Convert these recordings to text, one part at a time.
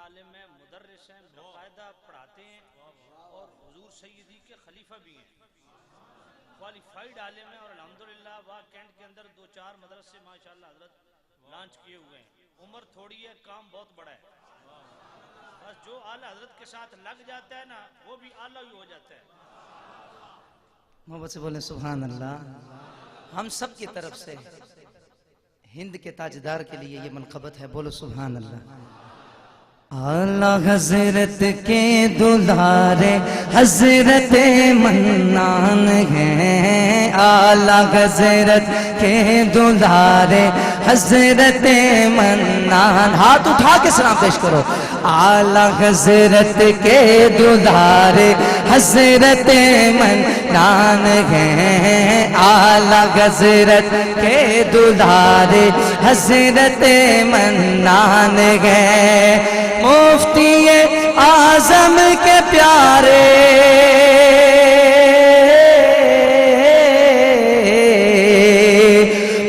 عالم ہیں، مدرس ہیں، باقاعدہ پڑھاتے ہیں اور حضور سیدی کے خلیفہ بھی ہیں، کوالیفائیڈ عالم ہیں، اور الحمدللہ واہ کینٹ کے اندر 2-4 مدرسے ماشاءاللہ حضرت لانچ کیے ہوئے ہیں۔ عمر تھوڑی ہے، کام بہت بڑا ہے، بس جو اعلیٰ حضرت کے ساتھ لگ جاتا ہے نا وہ بھی اعلیٰ ہی ہو جاتا ہے۔ محبت سے بولیں سبحان اللہ۔ ہم سب کی طرف سے ہند کے تاجدار کے لیے یہ منقبت ہے، بولو سبحان اللہ۔ اعلیٰ حضرت کے دلارے حضرت منان ہیں، اعلیٰ حضرت کے دلارے حضرت منان، ہاتھ اٹھا کے سلام پیش کرو۔ اعلیٰ حضرت کے دلارے حضرت منان ہیں، اعلیٰ حضرت کے دلارے حضرت منان ہیں، مفتی اعظم کے پیارے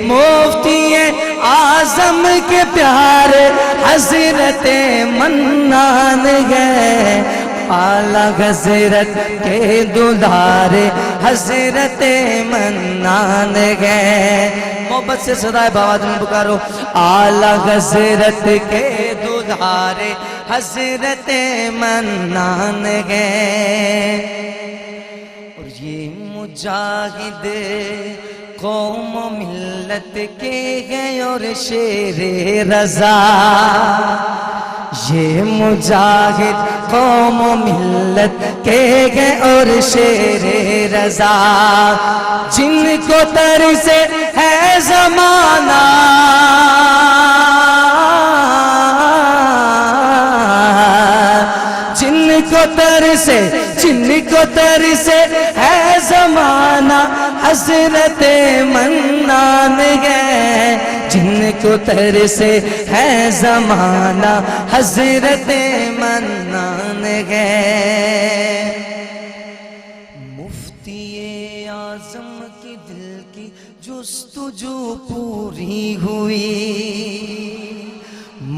مفتی اعظم کے پیارے حضرت منان ہیں، اعلیٰ حضرت کے دلارے حضرت منان ہیں۔ محبت سے صدائے بآواز میں پکارو، اعلیٰ حضرت کے دلارے حضرت منان ہیں۔ اور یہ مجاہد قوم و ملت کے ہیں اور شیر رضا، یہ مجاہد قوم و ملت کے ہیں اور شیر رضا، جن کو ترس ہے زمانہ جن کو ترسے ہے زمانہ حضرت منان ہے، جن کو ترسے ہے زمانہ حضرت منان ہے۔ مفتی اعظم کی دل کی جستجو پوری ہوئی،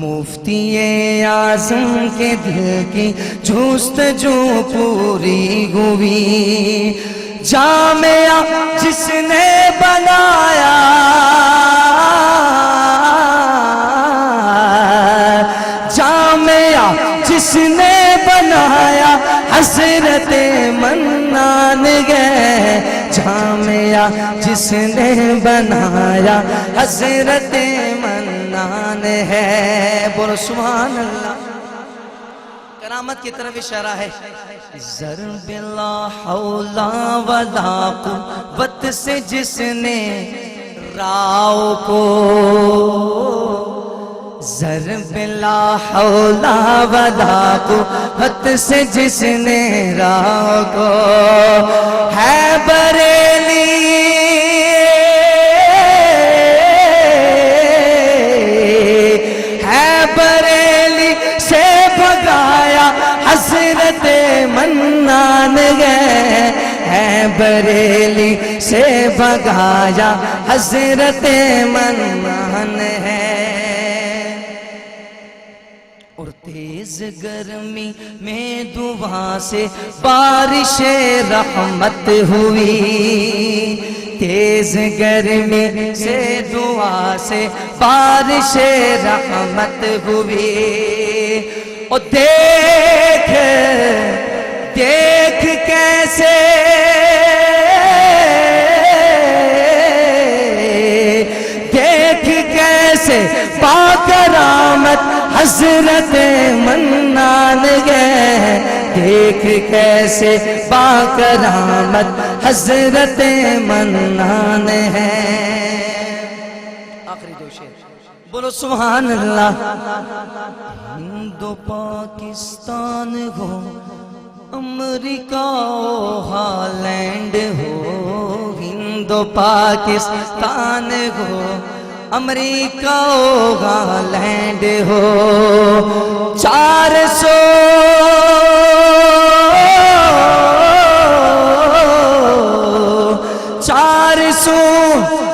مفتی اعظم کے دل کی جستجو پوری ہوئی، جامعہ جس نے بنایا جامعہ جس نے بنایا حضرت منان ہے، جامعہ جس نے بنایا حضرت منان ہے، بولو سبحان اللہ۔ کرامت کی طرف اشارہ ہے، ضرب لا حول ولا قوت سے جس نے راؤ کو، ضرب لا حول ولا قوت سے جس نے راؤ کو، ہے بریلی بریلی سے بھگایا حضرت منان ہے، بریلی سے بھگایا حضرت منان ہے۔ اور تیز گرمی میں دعا سے بارش رحمت ہوئی، تیز گرمی سے دعا سے بارش رحمت ہوئی، اور دیکھ کیسے باکرامت حضرت منان ہے، دیکھ کیسے باکرامت حضرت منان ہے۔ آخری دو شعر بولو سبحان اللہ۔ ہند و پاکستان ہو، امریکہ و ہالینڈ ہو، ہند و پاکستان ہو، امریکہ و ہالینڈ ہو، 400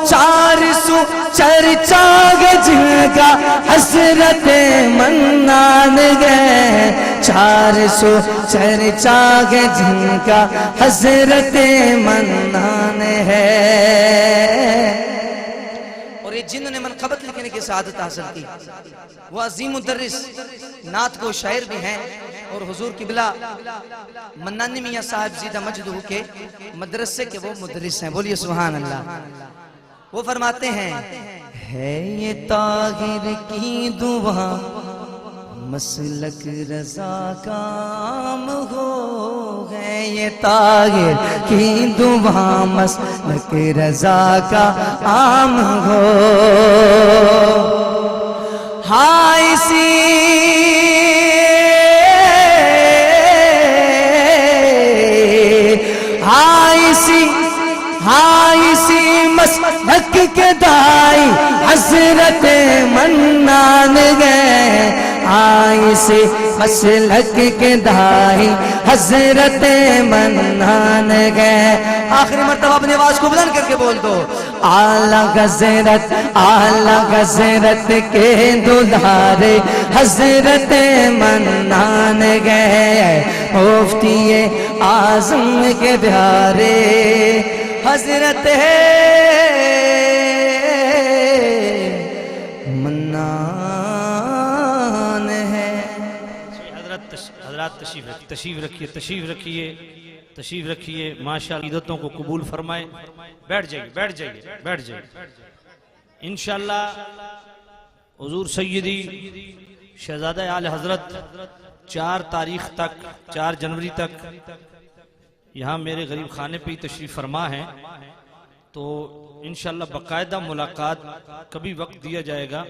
400 چرچا گے جن کا حضرت منان گئے 400 چرچا گے جن کا حضرت منان ہے اور یہ جنہوں نے منقبت لکھنے کی سعادت حاصل کی وہ عظیم مدرس نعت کو شاعر بھی ہیں اور حضور قبلہ منانی میاں صاحب زیدہ مجدہ کے مدرسے کے وہ مدرس ہیں بولیے سبحان اللہ وہ فرماتے ہیں ہے یہ طاہر کی دعا مسلک رضا کام ہو ہے یہ طاہر کی دعا مسلک رضا کا عام ہو ہائے سی مسلک کے دائی حضرت منان گئے آئی سی مسلک کے دائی حضرت منان گئے آخری مرتبہ اپنی آواز کو بلند کر کے بول دو اعلیٰ حضرت کے دلارے حضرت منان گئے مفتی اعظم کے پیارے حضرت منان ہے حضرات تشریف رکھیے ماشاءاللہ عیدتوں کو قبول فرمائے بیٹھ جائیے انشاءاللہ حضور سیدی شہزادہ آل حضرت 4 تاریخ تک 4 جنوری تک یہاں میرے غریب خانے پہ ہی تشریف فرما ہے تو انشاءاللہ باقاعدہ ملاقات کبھی وقت دیا جائے گا